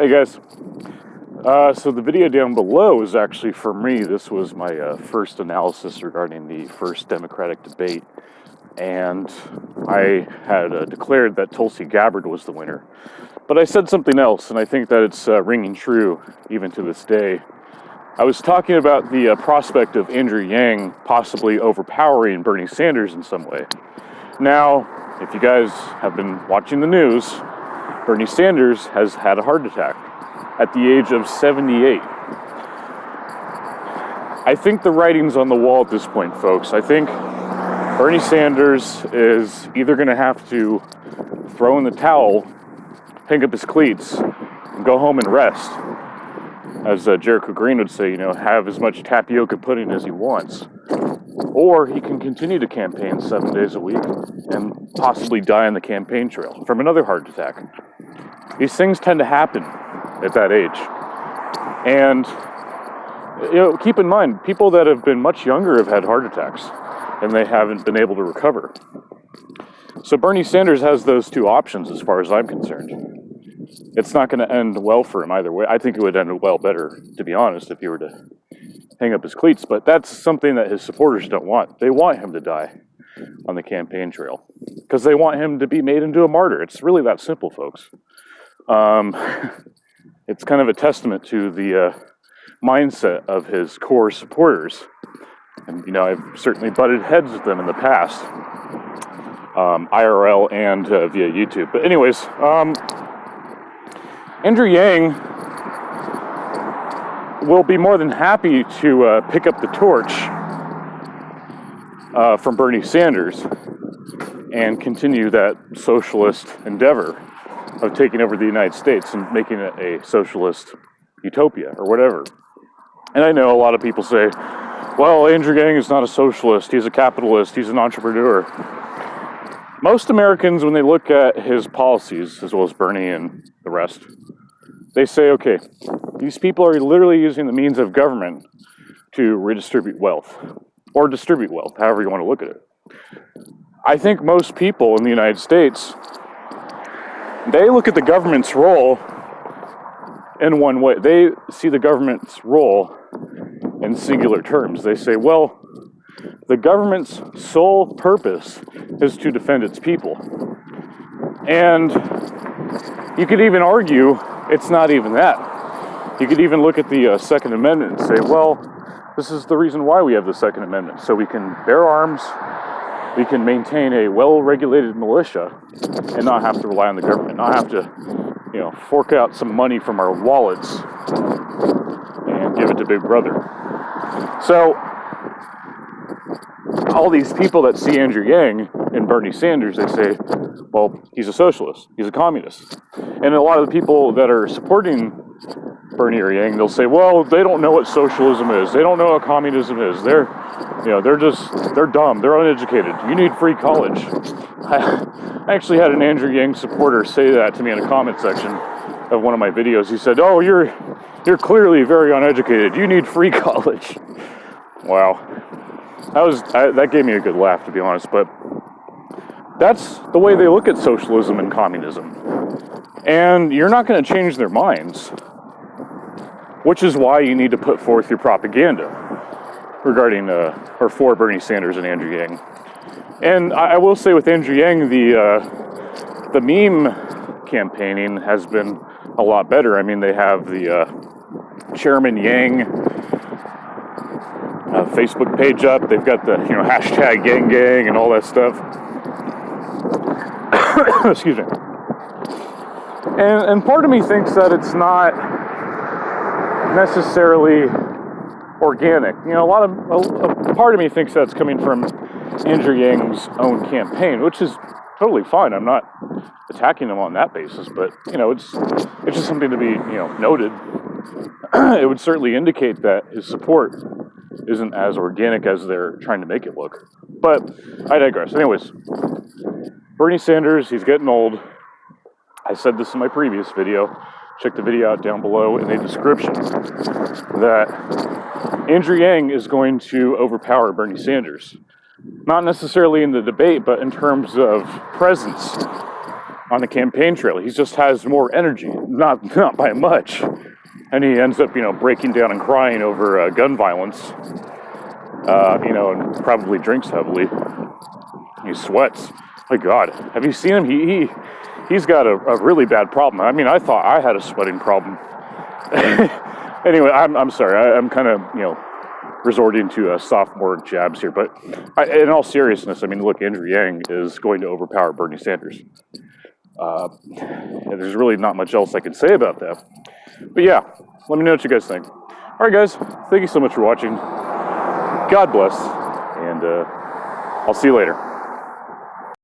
Hey guys, so the video down below is actually for me. This was my first analysis regarding the first Democratic debate, and I had declared that Tulsi Gabbard was the winner. But I said something else, and I think that it's ringing true even to this day. I was talking about the prospect of Andrew Yang possibly overpowering Bernie Sanders in some way. Now, if you guys have been watching the news, Bernie Sanders has had a heart attack at the age of 78. I think the writing's on the wall at this point, folks. I think Bernie Sanders is either going to have to throw in the towel, hang up his cleats, and go home and rest. As Jericho Green would say, have as much tapioca pudding as he wants. Or he can continue to campaign 7 days a week and possibly die on the campaign trail from another heart attack. These things tend to happen at that age. And, keep in mind, people that have been much younger have had heart attacks and they haven't been able to recover. So Bernie Sanders has those two options as far as I'm concerned. It's not going to end well for him either way. I think it would end well better, to be honest, if he were to hang up his cleats. But that's something that his supporters don't want. They want him to die on the campaign trail because they want him to be made into a martyr. It's really that simple, folks. It's kind of a testament to the mindset of his core supporters. And, I've certainly butted heads with them in the past, IRL and via YouTube. But anyways, Andrew Yang will be more than happy to pick up the torch from Bernie Sanders and continue that socialist endeavor of taking over the United States and making it a socialist utopia or whatever. And I know a lot of people say, well, Andrew Yang is not a socialist, he's a capitalist, he's an entrepreneur. Most Americans, when they look at his policies, as well as Bernie and the rest, they say, okay, these people are literally using the means of government to redistribute wealth, or distribute wealth, however you want to look at it. I think most people in the United States, they look at the government's role in one way. They see the government's role in singular terms. They say, well, the government's sole purpose is to defend its people. And you could even argue it's not even that. You could even look at the Second Amendment and say, well, this is the reason why we have the Second Amendment. So we can bear arms, we can maintain a well-regulated militia, and not have to rely on the government, not have to, fork out some money from our wallets and give it to Big Brother. So, all these people that see Andrew Yang and Bernie Sanders, they say, well, he's a socialist, he's a communist. And a lot of the people that are supporting Bernie or Yang, they'll say, well, they don't know what socialism is, they don't know what communism is, they're dumb, they're uneducated, you need free college. I actually had an Andrew Yang supporter say that to me in a comment section of one of my videos. He said, oh, you're clearly very uneducated, you need free college. Wow. That gave me a good laugh, to be honest, but that's the way they look at socialism and communism. And you're not going to change their minds, which is why you need to put forth your propaganda regarding, or for Bernie Sanders and Andrew Yang. And I will say with Andrew Yang, the meme campaigning has been a lot better. I mean, they have the Chairman Yang Facebook page up. They've got the hashtag Yang Gang and all that stuff. Excuse me. And part of me thinks that it's not necessarily organic. A part of me thinks that's coming from Andrew Yang's own campaign, which is totally fine. I'm not attacking him on that basis, but it's just something to be noted. It would certainly indicate that his support isn't as organic as they're trying to make it look. But I digress. Anyways, Bernie Sanders, he's getting old. I said this in my previous video. Check the video out down below in the description that Andrew Yang is going to overpower Bernie Sanders. Not necessarily in the debate, but in terms of presence. on the campaign trail. He just has more energy, not by much. And he ends up, breaking down and crying over gun violence, and probably drinks heavily. He sweats. My God, have you seen him? He's got a really bad problem. I mean, I thought I had a sweating problem. Anyway, I'm sorry. I'm kind of, resorting to sophomore jabs here. But in all seriousness, I mean, look, Andrew Yang is going to overpower Bernie Sanders. There's really not much else I can say about that. But yeah, let me know what you guys think. All right, guys, thank you so much for watching. God bless, and I'll see you later.